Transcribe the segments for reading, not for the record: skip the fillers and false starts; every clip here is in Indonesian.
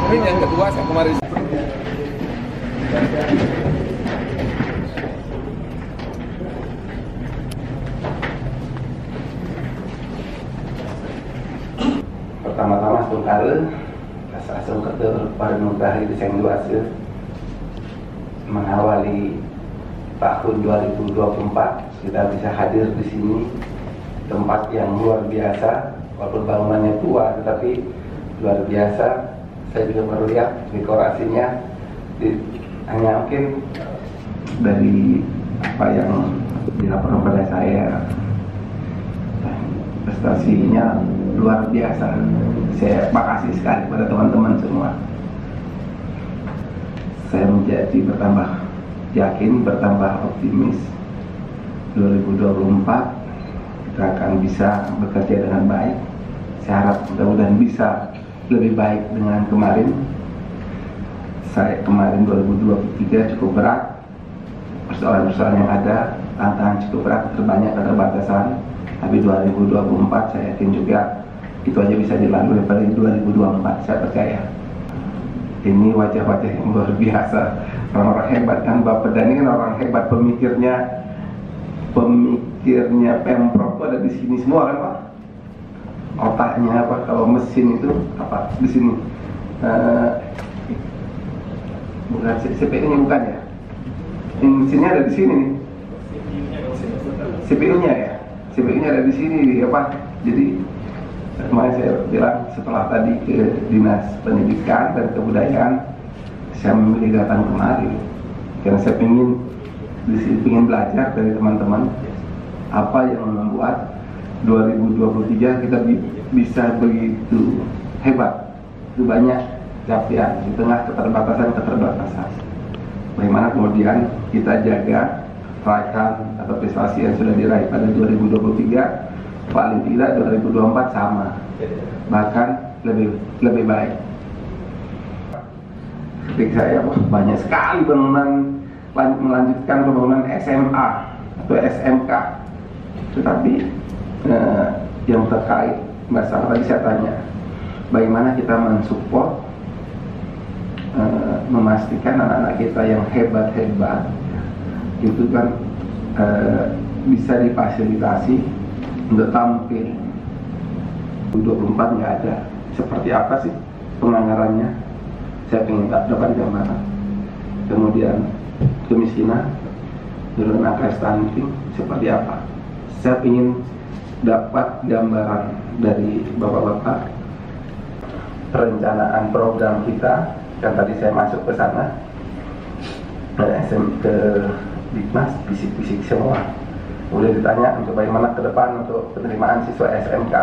Ini yang kedua saya kemarin. Pertama-tama sungkara asal keter pada hari desain 2 mengawali tahun 2024 kita bisa hadir di sini, tempat yang luar biasa walaupun bangunannya tua tetapi luar biasa. Saya juga baru lihat dekorasinya hanya mungkin dari apa yang dilaporkan pada saya, prestasinya luar biasa. Saya makasih sekali pada teman-teman semua. Saya menjadi bertambah yakin, bertambah optimis. 2024 kita akan bisa bekerja dengan baik. Saya harap mudah-mudahan bisa lebih baik dengan kemarin. Saya kemarin 2023 cukup berat, persoalan-persoalan yang ada, tantangan cukup berat, terbanyak keterbatasan. Tapi 2024 saya yakin juga itu aja bisa dilalui pada 2024, saya percaya. Ini wajah-wajah yang luar biasa, orang-orang hebat kan. Bapak Dhani kan orang hebat, pemikirnya Pemprov itu ada di sini semua kan Pak. Otaknya apa, kalau mesin itu apa di sini, bukan CPU-nya, bukan ya? Ini mesinnya ada di sini nih. CPU-nya ya, CPU-nya ada di sini apa? Jadi kemarin saya bilang setelah tadi ke Dinas Pendidikan dan Kebudayaan, saya memilih datang kemari karena saya ingin belajar dari teman-teman apa yang membuat 2023 kita bisa begitu hebat, itu banyak capaian di tengah keterbatasan. Bagaimana kemudian kita jaga raihan atau prestasi yang sudah diraih pada 2023, paling tidak 2024 sama, bahkan lebih baik. Ketika saya banyak sekali melanjutkan pembangunan SMA atau SMK, tetapi yang terkait masalah tadi saya tanya, bagaimana kita mensupport, memastikan anak-anak kita yang hebat-hebat itu kan bisa difasilitasi untuk tampil. 2024 nggak ada. Seperti apa sih penganggarannya? Saya ingin dapat gambaran. Kemudian kemiskinan, turun angka stunting seperti apa? Saya ingin dapat gambaran dari bapak-bapak perencanaan program kita. Kan tadi saya masuk ke sana, ke Dikmas, bisik-bisik semua. Kemudian ditanya untuk bagaimana ke depan untuk penerimaan siswa SMK.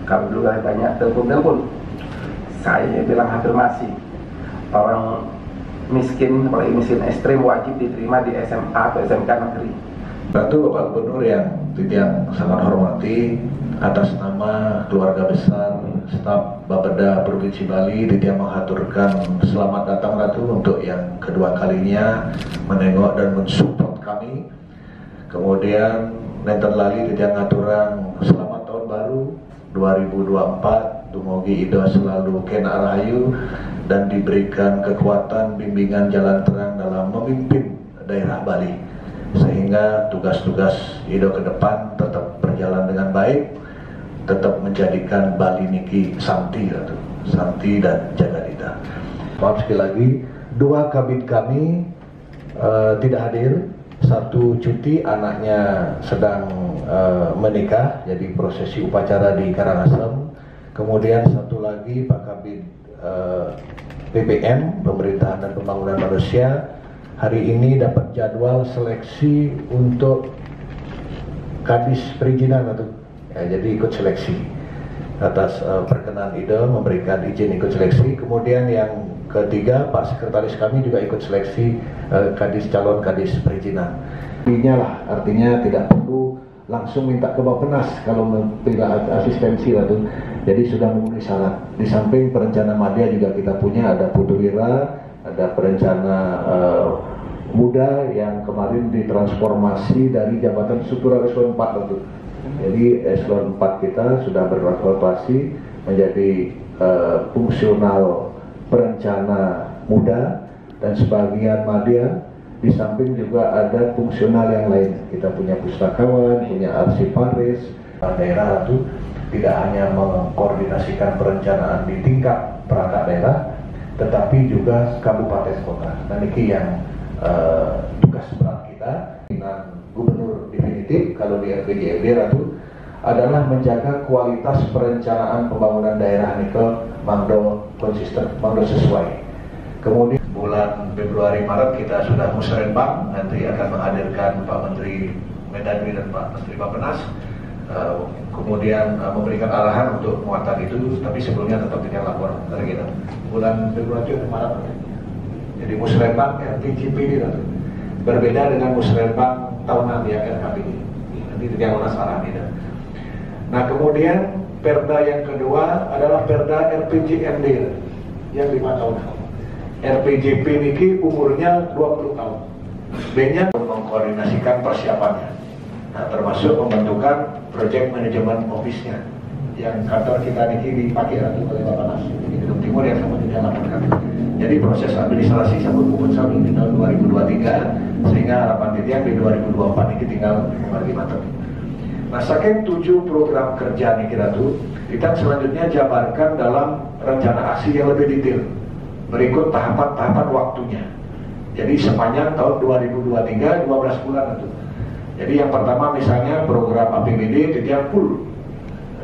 Kalau dulu saya tanya telepon, saya bilang afirmasi, orang miskin, apalagi miskin ekstrim wajib diterima di SMA atau SMK negeri. Bantu Bapak Gubernur yang sangat hormati, atas nama keluarga besar staf Bapeda Provinsi Bali, Ditya mengaturkan selamat datang Ratu untuk yang kedua kalinya menengok dan mensupport kami. Kemudian nenten lali Ditya ngaturang selamat tahun baru 2024, dumugi Ida selalu kena rahayu dan diberikan kekuatan bimbingan jalan terang dalam memimpin daerah Bali, sehingga tugas-tugas Ido ke depan tetap berjalan dengan baik, tetap menjadikan Bali niki santi dan jagadita. Maaf sekali lagi, 2 kabin kami tidak hadir. 1 cuti, anaknya sedang menikah, jadi prosesi upacara di Karangasem. Kemudian 1 lagi Pak Kabid PPM, Pemerintahan dan Pembangunan Manusia, hari ini dapat jadwal seleksi untuk Kadis Perizinan jadi ikut seleksi atas perkenan Ide memberikan izin ikut seleksi. Kemudian yang ketiga Pak Sekretaris kami juga ikut seleksi calon Kadis Perizinan. Artinya tidak perlu langsung minta ke Bappenas kalau tidak asistensi jadi sudah memenuhi syarat. Di samping perencana madya juga kita punya, ada Putuwira, ada perencana muda yang kemarin ditransformasi dari jabatan struktural eselon 4 Jadi eselon 4 kita sudah bertransformasi menjadi fungsional perencana muda dan sebagian media. Di samping juga ada fungsional yang lain. Kita punya pustakawan, punya arsiparis. Daerah itu tidak hanya mengkoordinasikan perencanaan di tingkat perangkat daerah, tetapi juga kabupaten kota. Dan ini yang tugas berat kita dengan gubernur definitif kalau di RPJMD itu adalah menjaga kualitas perencanaan pembangunan daerah nikel mangdo konsisten, mangdo sesuai. Kemudian bulan Februari Maret kita sudah musrenbang, nanti akan menghadirkan Pak Menteri Mendagri dan Pak Menteri Bappenas, kemudian memberikan arahan untuk muatan itu, tapi sebelumnya tetap tinggal lapor dari kita. Bulan Februari dan Maret. Jadi musrenbang RPJP ini berbeda dengan musrenbang tahunan ya RKP ini. Nanti tinggal arahan ini. Nah kemudian perda yang kedua adalah perda RPJMD yang 5 tahun. RPJP ini umurnya 20 tahun. B-nya mengkoordinasikan persiapannya. Nah, termasuk pembentukan project management office-nya yang kantor kita ini dipakai Ratu oleh Bappenas di Gedung Timur yang sama tidak laporkan. Jadi proses administrasi sampai puput kami di tahun 2023 sehingga harapan titian di 2024 ini tinggal kembali mantap. Nah, saking 7 program kerja nih kita selanjutnya jabarkan dalam rencana aksi yang lebih detail. Berikut tahapan-tahapan waktunya. Jadi sepanjang tahun 2023 12 bulan itu. Jadi yang pertama misalnya program APBD titian full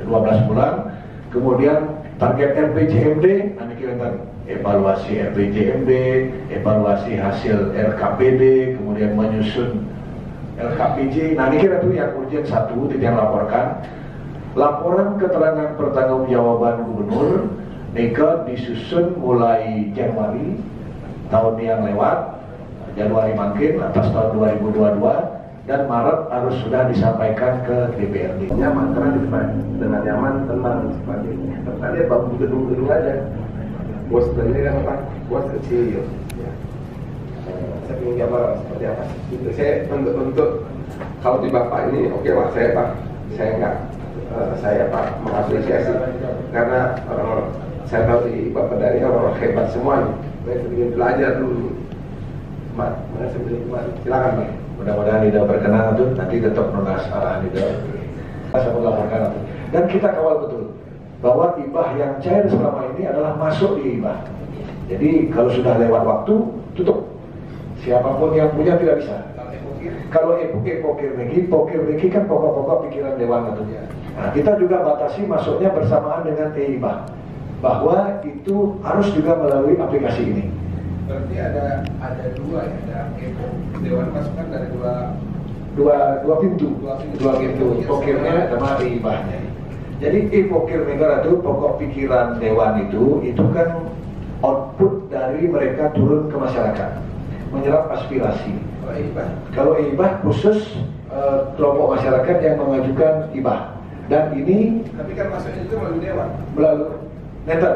12 bulan. Kemudian target RPJMD, nanti kita evaluasi RPJMD, evaluasi hasil RKPD, kemudian menyusun LKPJ. Nah ini kira tuh yang urgent 1 yang laporkan. Laporan keterangan pertanggungjawaban gubernur Nika disusun mulai Januari tahun yang lewat, Januari makin atas tahun 2022, dan Maret harus sudah disampaikan ke DPRD. Nyaman karena di depan dengan nyaman, tenang dan sebagainya. Tadi bangun gedung-gedung aja. Bos tadi kan apa? Bos kecil. Ya. Saya ingin gambar seperti apa? Itu saya untuk kalau di Bapak ini oke lah saya Pak, saya enggak saya Pak mengapresiasi karena orang-orang saya tahu di Bapak dari orang hebat semua nih. Saya ingin belajar dulu. Mana sebelum kemarin? Silakan Pak. Mudah-mudahan tidak berkenan itu nanti tetap menulis arahan itu. Saya melaporkan itu. Dan kita kawal betul bahwa hibah yang cair selama ini adalah masuk di hibah. Jadi kalau sudah lewat waktu tutup. Siapapun yang punya tidak bisa. Kalau pokir lagi kan pokok-pokok pikiran dewan tentunya. Nah, kita juga batasi masuknya bersamaan dengan hibah. Bahwa itu harus juga melalui aplikasi ini. Berarti ada 2 ya, ada EPO, Dewan Masukan dari dua pintu. Pokirnya sama hibahnya. Jadi pokir negara itu pokok pikiran dewan itu kan output dari mereka turun ke masyarakat, menyerap aspirasi. Kalau hibah khusus kelompok masyarakat yang mengajukan hibah. Dan ini tapi kan masuknya itu melalui dewan. Melalui neten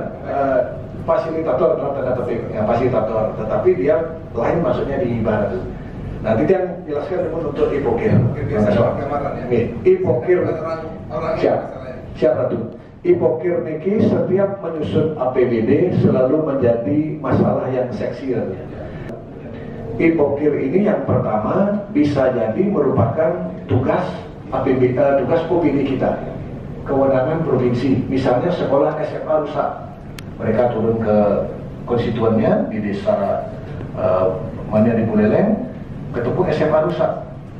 fasilitator dalam tanda petik ya, fasilitator, tetapi dia lain maksudnya di hibah itu. Nah, nanti yang jelaskan untuk ipokir. Ipokir siapa tuh? Ipokir niki setiap menyusun APBD selalu menjadi masalah yang seksi ya. Ipokir ini yang pertama bisa jadi merupakan tugas APBD, tugas OPD kita, kewenangan provinsi. Misalnya sekolah SMA rusak, mereka turun ke konstituennya di desa mana di Buleleng, ketemu SMA rusak,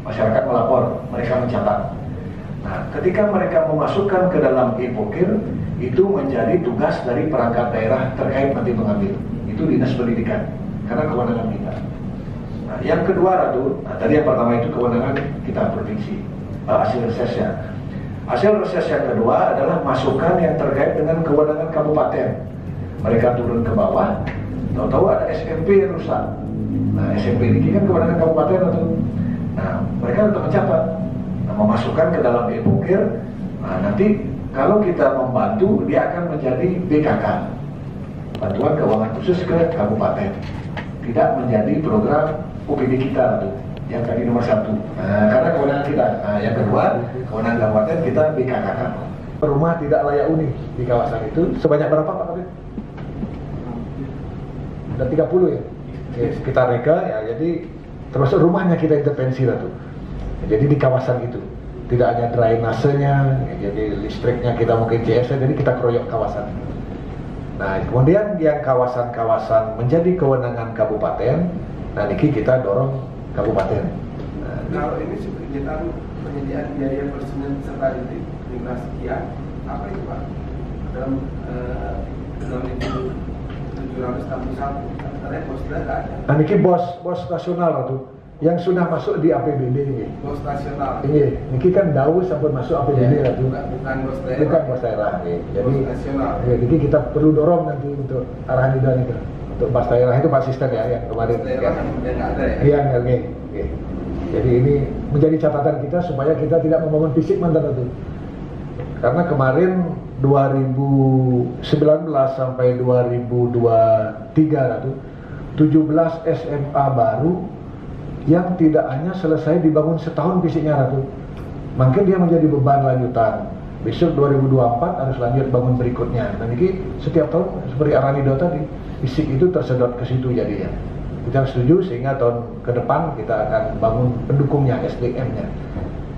masyarakat melapor, mereka mencatat. Nah, ketika mereka memasukkan ke dalam ipokir, itu menjadi tugas dari perangkat daerah terkait nanti pengambil. Itu dinas pendidikan, karena kewenangan kita. Nah, yang kedua Ratu, tadi yang pertama itu kewenangan kita provinsi, hasil resesnya. Hasil reses yang kedua adalah masukan yang terkait dengan kewenangan kabupaten. Mereka turun ke bawah, tahu-tahu ada SMP yang rusak. Nah, SMP ini kan kewenangan kabupaten atau, nah mereka tetap mencatat, nah, memasukkan ke dalam ipokir. Nah, nanti kalau kita membantu, dia akan menjadi BKK, bantuan keuangan khusus ke kabupaten, tidak menjadi program OPD kita tuh, yang tadi nomor 1. Nah, karena kewenangan kita. Nah, yang kedua, kewenangan kabupaten kita BKK. Rumah tidak layak huni di kawasan itu sebanyak berapa Pak Kabit? dan 30 ya, sekitar mereka ya. Jadi termasuk rumahnya kita intervensi lah tuh. Jadi di kawasan itu tidak hanya drainasenya, jadi listriknya kita mungkin CS, jadi kita keroyok kawasan. Nah kemudian yang kawasan-kawasan menjadi kewenangan kabupaten, nah niki kita dorong kabupaten. Nah, kalau ini kegiatan penyediaan biaya personil serta listrik 15 sekian, apa itu Pak? Dalam 6.761, katanya bosnya nggak ada. Nah niki bos nasional lah tuh, yang sudah masuk di APBD ini. Bos nasional. Iya, niki kan daus sampai masuk APBD lah tuh. Bukan bos daerah. Bukan bos daerah. Jadi bos nasional. Ya, jadi kita perlu dorong nanti untuk arahan Ida itu. Untuk bos daerah itu Pak Asisten ya yang kemarin. Bos daerah yang nggak ada ya. Iya, oke. Jadi ini menjadi catatan kita supaya kita tidak membangun fisik mantan itu. Karena kemarin 2019 sampai 2023 lah tuh 17 SMA baru yang tidak hanya selesai dibangun setahun fisiknya Ratu, mungkin dia menjadi beban lanjutan. Besok 2024 harus lanjut bangun berikutnya. Dan ini setiap tahun seperti Aranido tadi, fisik itu tersedot ke situ jadinya. Kita setuju sehingga tahun ke depan kita akan bangun pendukungnya, SDM-nya,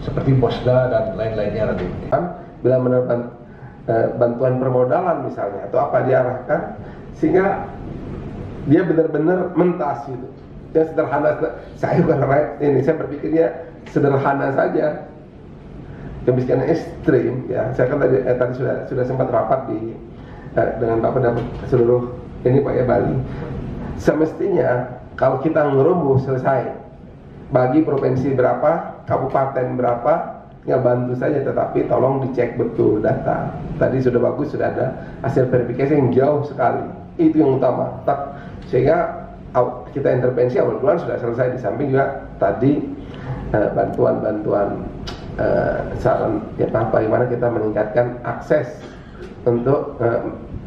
seperti Bosda dan lain-lainnya Ratu. Bila menerbang bantuan permodalan misalnya atau apa diarahkan sehingga dia benar-benar mentas gitu. Yang sederhana, saya bukan orang ini, saya berpikirnya sederhana saja. Kemiskinan ekstrim, ya. Saya kan tadi sudah sempat rapat dengan Bapak dan seluruh ini Pak ya Bali. Semestinya kalau kita ngerumus selesai, bagi provinsi berapa, kabupaten berapa, tinggal bantu saja. Tetapi tolong dicek betul data. Tadi sudah bagus, sudah ada hasil verifikasi yang jauh sekali. Itu yang utama. Sehingga kita intervensi awal bulan sudah selesai. Di samping juga tadi bantuan-bantuan saran ya bagaimana kita meningkatkan akses untuk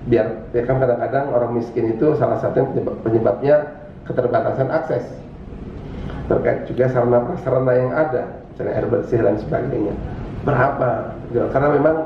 biar kan kadang-kadang orang miskin itu salah satu penyebabnya keterbatasan akses terkait juga sarana prasarana yang ada, misalnya air bersih dan sebagainya. Berapa? Karena memang